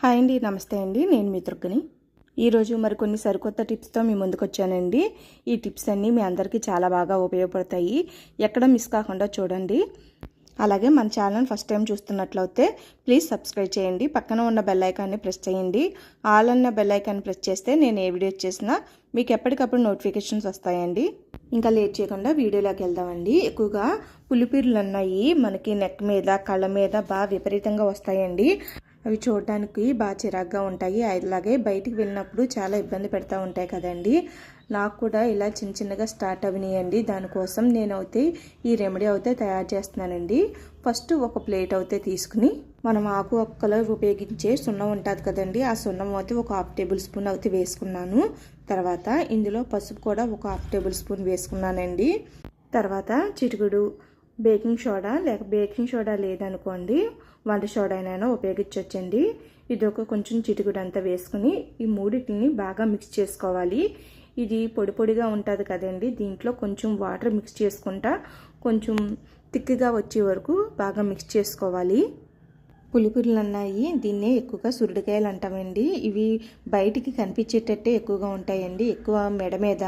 Hi అండి, నమస్తే అండి. నేను మీ దుర్గని. ఈరోజు మరికొన్ని సరికొత్త టిప్స్తో మీ ముందుకు వచ్చానండి. ఈ టిప్స్ అన్నీ మీ అందరికీ చాలా బాగా ఉపయోగపడతాయి. ఎక్కడ మిస్ కాకుండా చూడండి. అలాగే మన ఛానల్ ఫస్ట్ టైం చూస్తున్నట్లయితే ప్లీజ్ సబ్స్క్రైబ్ చేయండి. పక్కన ఉన్న బెల్ ఐకాన్ని ప్రెస్ చేయండి. ఆల్ అన్న బెల్ ఐకాన్ని ప్రెస్ చేస్తే నేను ఏ వీడియో చేసినా మీకు ఎప్పటికప్పుడు నోటిఫికేషన్స్ వస్తాయండి. ఇంకా లేట్ చేయకుండా వీడియోలోకి వెళ్దామండి. ఎక్కువగా పులిపిర్లు ఉన్నాయి మనకి నెక్ మీద, కళ్ళ మీద బాగా విపరీతంగా వస్తాయండి. అవి చూడడానికి బాగా చిరాగ్గా ఉంటాయి. అలాగే బయటికి వెళ్ళినప్పుడు చాలా ఇబ్బంది పెడతా ఉంటాయి కదండి. నాకు కూడా ఇలా చిన్న చిన్నగా స్టార్ట్ అవినాయండి. దానికోసం నేనైతే ఈ రెమెడీ అయితే తయారు చేస్తున్నానండి. ఫస్ట్ ఒక ప్లేట్ అయితే తీసుకుని మనం ఆకు ఒక్కలో ఉపయోగించే సున్నం ఉంటుంది కదండి, ఆ సున్నం అయితే ఒక 1/2 టేబుల్ స్పూన్ అయితే వేసుకున్నాను. తర్వాత ఇందులో పసుపు కూడా ఒక 1/2 టేబుల్ స్పూన్ వేసుకున్నానండి. తర్వాత చిటికెడు బేకింగ్ సోడా, బేకింగ్ సోడా లేదనుకోండి వంట సోడా అయినా ఉపయోగించవచ్చండి. ఇది ఒక కొంచెం చిటికెడు అంతా వేసుకుని ఈ మూడింటిని బాగా మిక్స్ చేసుకోవాలి. ఇది పొడి పొడిగా ఉంటుంది కదండి, దీంట్లో కొంచెం వాటర్ మిక్స్ చేసుకుంటా కొంచెం థిక్గా వచ్చే వరకు బాగా మిక్స్ చేసుకోవాలి. పులిపురులు అన్నాయి, దీన్నే ఎక్కువగా సురుడికాయలు అంటామండి. ఇవి బయటికి కనిపించేటట్టే ఎక్కువగా ఉంటాయండి. ఎక్కువ మెడ మీద,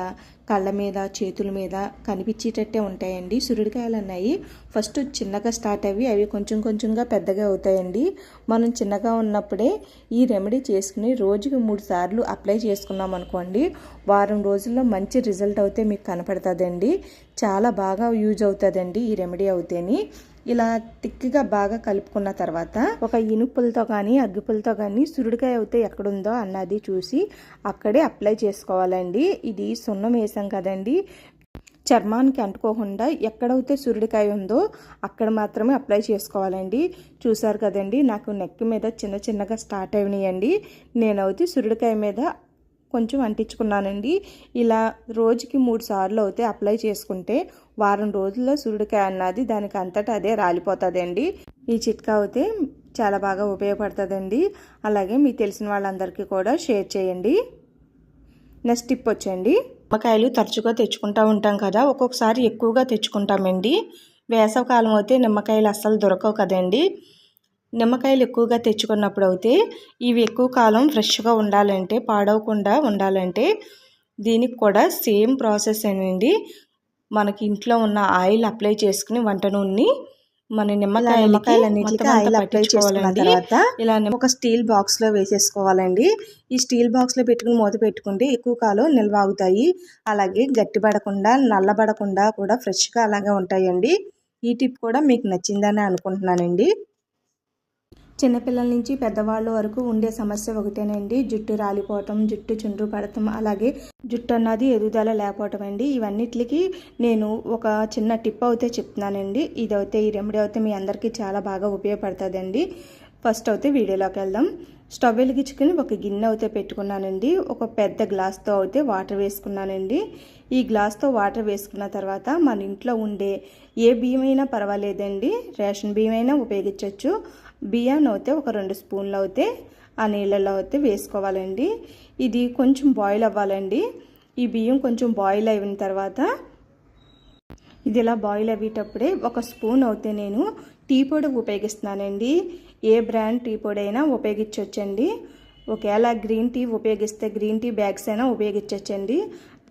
కళ్ళ మీద, చేతుల మీద కనిపించేటట్టే ఉంటాయండి. సురుడికాయలు అన్నాయి ఫస్ట్ చిన్నగా స్టార్ట్ అవి కొంచెం కొంచెంగా పెద్దగా అవుతాయండి. మనం చిన్నగా ఉన్నప్పుడే ఈ రెమెడీ చేసుకుని రోజుకి 3 సార్లు అప్లై చేసుకున్నాం అనుకోండి, వారం రోజుల్లో మంచి రిజల్ట్ అయితే మీకు కనపడుతుందండి. చాలా బాగా యూజ్ అవుతుందండి ఈ రెమెడీ అవుతేని. ఇలా తిక్కిగా బాగా కలుపుకున్న తర్వాత ఒక ఇనుపులతో కానీ అగ్గిపులతో కానీ సురుడికాయ అయితే ఎక్కడుందో అన్నది చూసి అక్కడే అప్లై చేసుకోవాలండి. ఇది సున్నం వేసాం కదండి, చర్మానికి అంటుకోకుండా ఎక్కడైతే సురుడికాయ ఉందో అక్కడ మాత్రమే అప్లై చేసుకోవాలండి. చూసారు కదండి, నాకు నెక్ మీద చిన్న చిన్నగా స్టార్ట్ అయినాయండి. నేనైతే సురుడికాయ మీద కొంచెం అంటించుకున్నానండి. ఇలా రోజుకి 3 సార్లు అయితే అప్లై చేసుకుంటే వారం రోజుల్లో సురుడికాయ అన్నది దానికి అంతటా అదే రాలిపోతుందండి. ఈ చిట్కా అయితే చాలా బాగా ఉపయోగపడుతుందండి. అలాగే మీకు తెలిసిన వాళ్ళందరికీ కూడా షేర్ చేయండి. నెక్స్ట్ టిప్ వచ్చండి, నిమ్మకాయలు తరచుగా తెచ్చుకుంటూ ఉంటాం కదా, ఒక్కొక్కసారి ఎక్కువగా తెచ్చుకుంటామండి. వేసవకాలం అయితే నిమ్మకాయలు అస్సలు దొరకవు కదండి. నిమ్మకాయలు ఎక్కువగా తెచ్చుకున్నప్పుడు అయితే ఇవి ఎక్కువ కాలం ఫ్రెష్గా ఉండాలంటే, పాడవకుండా ఉండాలంటే దీనికి కూడా సేమ్ ప్రాసెస్ అండి. మనకి ఇంట్లో ఉన్న ఆయిల్ అప్లై చేసుకుని వంట నూనె మన నిమ్మకాయలన్నిటికీ ఆయిల్ అప్లై చేసుకున్న తర్వాత ఇలా ఒక స్టీల్ బాక్స్లో వేసేసుకోవాలండి. ఈ స్టీల్ బాక్స్లో పెట్టుకుని మూత పెట్టుకుంటే ఎక్కువ కాలం నిల్వ అవుతాయి. అలాగే గట్టిపడకుండా, నల్లబడకుండా కూడా ఫ్రెష్గా అలాగే ఉంటాయండి. ఈ టిప్ కూడా మీకు నచ్చిందని అనుకుంటున్నానండి. చిన్నపిల్లల నుంచి పెద్దవాళ్ళ వరకు ఉండే సమస్య ఒకటేనండి, జుట్టు రాలిపోవటం, జుట్టు చుండ్రు పడటం, అలాగే జుట్టు అన్నది ఎదుగుదల లేకపోవటం అండి. ఇవన్నిటికి నేను ఒక చిన్న టిప్ అయితే చెప్తున్నానండి. ఇదైతే ఈ రెమెడీ అయితే మీ అందరికీ చాలా బాగా ఉపయోగపడుతుందండి. ఫస్ట్ అయితే వీడియోలోకి వెళ్దాం. స్టవ్ వెలిగించుకుని ఒక గిన్నె అయితే పెట్టుకున్నానండి. ఒక పెద్ద గ్లాస్తో అయితే వాటర్ వేసుకున్నానండి. ఈ గ్లాస్తో వాటర్ వేసుకున్న తర్వాత మన ఇంట్లో ఉండే ఏ బియ్యం అయినా పర్వాలేదండి, రేషన్ బియ్యం అయినా ఉపయోగించవచ్చు. బియ్యాన్ని అయితే ఒక 2 స్పూన్లు అయితే ఆ నీళ్ళలో అయితే వేసుకోవాలండి. ఇది కొంచెం బాయిల్ అవ్వాలండి. ఈ బియ్యం కొంచెం బాయిల్ అయిన తర్వాత ఇది ఇలా బాయిల్ అయ్యేటప్పుడే ఒక స్పూన్ అయితే నేను టీ పొడి ఉపయోగిస్తున్నానండి. ఏ బ్రాండ్ టీ పొడి అయినా ఉపయోగించవచ్చండి. ఒకవేళ గ్రీన్ టీ ఉపయోగిస్తే గ్రీన్ టీ బ్యాగ్స్ అయినా ఉపయోగించవచ్చండి.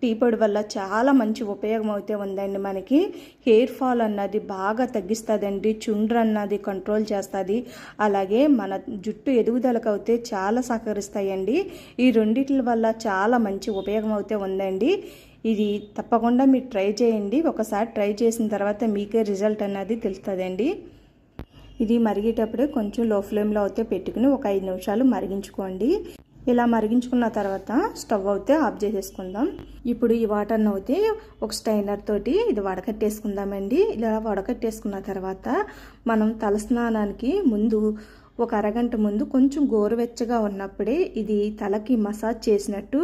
టీ పొడి వల్ల చాలా మంచి ఉపయోగం అయితే ఉందండి. మనకి హెయిర్ ఫాల్ అన్నది బాగా తగ్గిస్తుందండి, చుండ్రు అన్నది కంట్రోల్ చేస్తుంది, అలాగే మన జుట్టు ఎదుగుదలకు అయితే చాలా సహకరిస్తాయండి. ఈ రెండిటి వల్ల చాలా మంచి ఉపయోగం అయితే ఉందండి. ఇది తప్పకుండా మీరు ట్రై చేయండి. ఒకసారి ట్రై చేసిన తర్వాత మీకే రిజల్ట్ అన్నది తెలుస్తుందండి. ఇది మరిగేటప్పుడే కొంచెం లో ఫ్లేమ్లో అయితే పెట్టుకుని ఒక 5 నిమిషాలు మరిగించుకోండి. ఇలా మరిగించుకున్న తర్వాత స్టవ్ అయితే ఆఫ్ చేసేసుకుందాం. ఇప్పుడు ఈ వాటర్ని అయితే ఒక స్టైనర్ తోటి ఇది వడకట్టేసుకుందామండి. ఇలా వడకట్టేసుకున్న తర్వాత మనం తలస్నానానికి ముందు ఒక అరగంట ముందు కొంచెం గోరువెచ్చగా ఉన్నప్పుడే ఇది తలకి మసాజ్ చేసినట్టు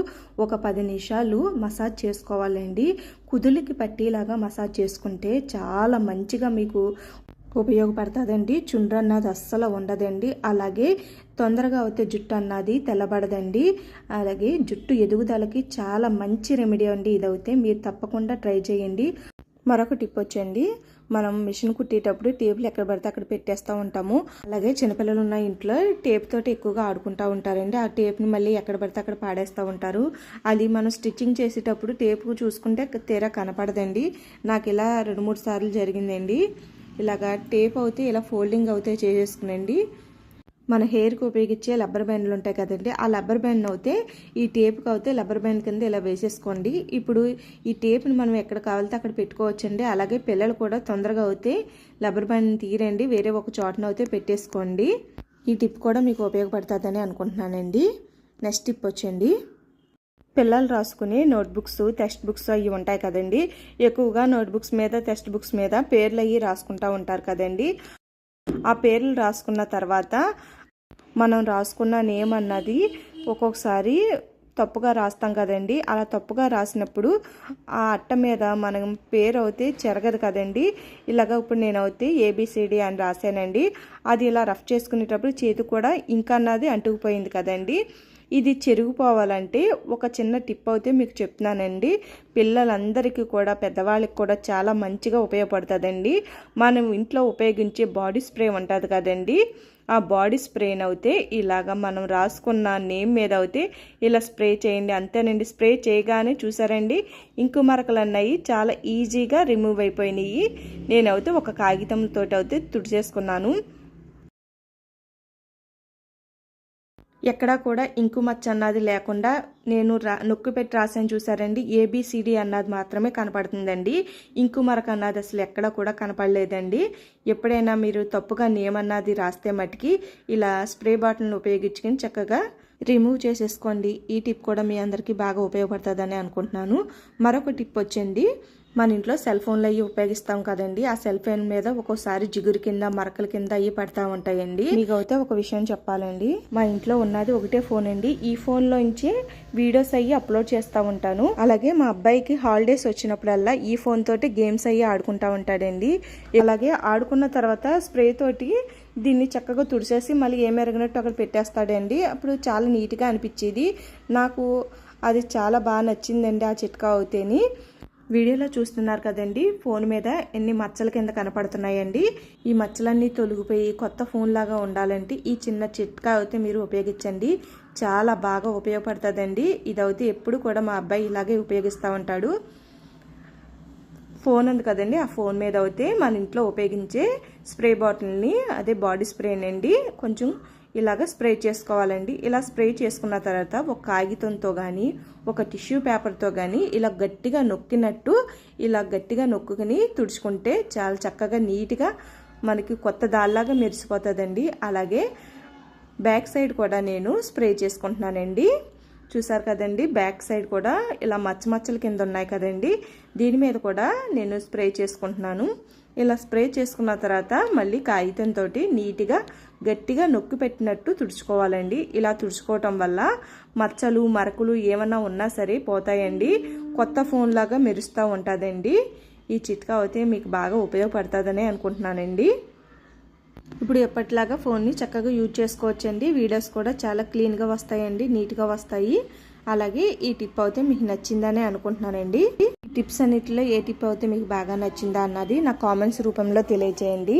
ఒక 10 నిమిషాలు మసాజ్ చేసుకోవాలండి. కుదులికి పట్టేలాగా మసాజ్ చేసుకుంటే చాలా మంచిగా మీకు ఉపయోగపడుతుందండి. చుండ్రు అన్నది అస్సలు ఉండదండి. అలాగే తొందరగా అయితే జుట్టు అన్నది తెల్లబడదండి. అలాగే జుట్టు ఎదుగుదలకి చాలా మంచి రెమెడీ అండి ఇదైతే. మీరు తప్పకుండా ట్రై చేయండి. మరొక టిప్ వచ్చండి, మనం మిషన్ కుట్టేటప్పుడు టేపులు ఎక్కడ పడితే అక్కడ పెట్టేస్తూ ఉంటాము. అలాగే చిన్నపిల్లలు ఉన్న ఇంట్లో టేప్ తోటి ఎక్కువగా ఆడుకుంటూ ఉంటారండి. ఆ టేప్ని మళ్ళీ ఎక్కడ పడితే అక్కడ పాడేస్తూ ఉంటారు. అది మనం స్టిచ్చింగ్ చేసేటప్పుడు టేపు చూసుకుంటే తీరా కనపడదండి. నాకు ఇలా 2-3 సార్లు జరిగిందండి. ఇలాగా టేప్ అయితే ఇలా ఫోల్డింగ్ అవుతే చేసేసుకునండి. మన హెయిర్కి ఉపయోగించే రబ్బర్ బ్యాండ్లు ఉంటాయి కదండి, ఆ రబ్బర్ బ్యాండ్ అయితే ఈ టేప్కి అయితే రబ్బర్ బ్యాండ్ కింద ఇలా వేసేసుకోండి. ఇప్పుడు ఈ టేప్ని మనం ఎక్కడ కావాలితే అక్కడ పెట్టుకోవచ్చండి. అలాగే పిల్లలు కూడా తొందరగా అయితే రబ్బర్ బ్యాండ్ని తీరండి, వేరే ఒక చోటన అయితే పెట్టేసుకోండి. ఈ టిప్ కూడా మీకు ఉపయోగపడుతుందని అనుకుంటున్నానండి. నెక్స్ట్ టిప్ వచ్చండి, పిల్లలు రాసుకునే నోట్బుక్స్, టెక్స్ట్ బుక్స్ అవి ఉంటాయి కదండి. ఎక్కువగా నోట్బుక్స్ మీద, టెక్స్ట్ బుక్స్ మీద పేర్లు అవి రాసుకుంటూ ఉంటారు కదండి. ఆ పేర్లు రాసుకున్న తర్వాత మనం రాసుకున్న నేమ్ అన్నది ఒక్కొక్కసారి తప్పుగా రాస్తాం కదండి. అలా తప్పుగా రాసినప్పుడు ఆ అట్ట మీద మనం పేరు అయితే చెరగదు కదండి. ఇలాగ ఇప్పుడు నేనైతే ABCD అని రాశానండి. అది ఇలా రఫ్ చేసుకునేటప్పుడు చేతి కూడా ఇంక్ అన్నది అంటుకుపోయింది కదండి. ఇది చెరిగిపోవాలంటే ఒక చిన్న టిప్ అయితే మీకు చెప్తున్నానండి. పిల్లలందరికీ కూడా, పెద్దవాళ్ళకి కూడా చాలా మంచిగా ఉపయోగపడుతుందండి. మనం ఇంట్లో ఉపయోగించే బాడీ స్ప్రే ఉంటుంది కదండి, ఆ బాడీ స్ప్రేని అయితే ఇలాగ మనం రాసుకున్న నేమ్ మీద అయితే ఇలా స్ప్రే చేయండి. అంతేనండి. స్ప్రే చేయగానే చూసారండి ఇంకు మరకలు అన్నాయి చాలా ఈజీగా రిమూవ్ అయిపోయినాయి. నేనైతే ఒక కాగితంతో అయితే తుడిచేసుకున్నాను. ఎక్కడా కూడా ఇంకు మచ్చ అన్నది లేకుండా నేను నొక్కి పెట్టి రాసాను చూసారండి. ABCD అన్నది మాత్రమే కనపడుతుందండి. ఇంకు మరక అన్నది అసలు ఎక్కడా కూడా కనపడలేదండి. ఎప్పుడైనా మీరు తప్పుగా నేమ్ అన్నది రాస్తే మటుకి ఇలా స్ప్రే బాటిల్ని ఉపయోగించుకొని చక్కగా రిమూవ్ చేసేసుకోండి. ఈ టిప్ కూడా మీ అందరికీ బాగా ఉపయోగపడుతుందని అనుకుంటున్నాను. మరొక టిప్ వచ్చండి, మన ఇంట్లో సెల్ ఫోన్లు అవి ఉపయోగిస్తాం కదండి. ఆ సెల్ ఫోన్ మీద ఒక్కోసారి జిగురు కింద, మరకల కింద అవి పడతా ఉంటాయండి. మీకు అయితే ఒక విషయం చెప్పాలండి, మా ఇంట్లో ఉన్నది ఒకటే ఫోన్ అండి. ఈ ఫోన్ లోంచి వీడియోస్ అయ్యి అప్లోడ్ చేస్తూ ఉంటాను. అలాగే మా అబ్బాయికి హాలిడేస్ వచ్చినప్పుడల్లా ఈ ఫోన్ తోటి గేమ్స్ అయ్యి ఆడుకుంటా ఉంటాడండి. అలాగే ఆడుకున్న తర్వాత స్ప్రే తోటి దీన్ని చక్కగా తుడిచేసి మళ్ళీ ఏమెరగినట్టు అక్కడ పెట్టేస్తాడండి. అప్పుడు చాలా నీట్గా అనిపించేది నాకు. అది చాలా బాగా నచ్చిందండి ఆ చిట్కా అయితేని. వీడియోలో చూస్తున్నారు కదండి, ఫోన్ మీద ఎన్ని మచ్చల కింద కనపడుతున్నాయండి. ఈ మచ్చలన్నీ తొలగిపోయి కొత్త ఫోన్ లాగా ఉండాలంటే ఈ చిన్న చిట్కా అయితే మీరు ఉపయోగించండి. చాలా బాగా ఉపయోగపడుతుందండి. ఇదైతే ఎప్పుడు కూడా మా అబ్బాయి ఇలాగే ఉపయోగిస్తూ ఉంటాడు. ఫోన్ ఉంది కదండి, ఆ ఫోన్ మీద అయితే మన ఇంట్లో ఉపయోగించే స్ప్రే బాటిల్ని, అదే బాడీ స్ప్రేనండి, కొంచెం ఇలాగ స్ప్రే చేసుకోవాలండి. ఇలా స్ప్రే చేసుకున్న తర్వాత ఒక కాగితంతో కానీ, ఒక టిష్యూ పేపర్తో కానీ ఇలా గట్టిగా నొక్కినట్టు ఇలా గట్టిగా నొక్కుని తుడుచుకుంటే చాలా చక్కగా నీట్గా మనకి కొత్త దాల్లాగా మెరిసిపోతుందండి. అలాగే బ్యాక్ సైడ్ కూడా నేను స్ప్రే చేసుకుంటున్నానండి. చూసారు కదండి, బ్యాక్ సైడ్ కూడా ఇలా మచ్చల కింద ఉన్నాయి కదండి, దీని మీద కూడా నేను స్ప్రే చేసుకుంటున్నాను. ఇలా స్ప్రే చేసుకున్న తర్వాత మళ్ళీ కాగితంతో నీట్గా గట్టిగా నొక్కి పెట్టినట్టు తుడుచుకోవాలండి. ఇలా తుడుచుకోవటం వల్ల మచ్చలు, మరకలు ఏమన్నా ఉన్నా సరే పోతాయండి. కొత్త ఫోన్ లాగా మెరుస్తూ ఉంటుందండి. ఈ చిట్కా అయితే మీకు బాగా ఉపయోగపడుతుందని అనుకుంటున్నానండి. ఇప్పుడు ఎప్పటిలాగా ఫోన్ని చక్కగా యూజ్ చేసుకోవచ్చండి. వీడియోస్ కూడా చాలా క్లీన్గా వస్తాయండి, నీట్గా వస్తాయి. అలాగే ఈ టిప్ అయితే మీకు నచ్చిందని అనుకుంటున్నానండి. ఈ టిప్స్ అన్నిటిలో ఏ టిప్ అయితే మీకు బాగా నచ్చిందా అన్నది నా కామెంట్స్ రూపంలో తెలియజేయండి.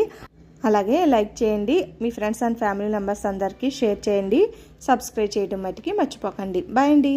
అలాగే లైక్ చేయండి, మీ ఫ్రెండ్స్ అండ్ ఫ్యామిలీ మెంబర్స్ అందరికీ షేర్ చేయండి. సబ్స్క్రైబ్ చేయడం మట్టుకి మర్చిపోకండి. బాయ్ అండి.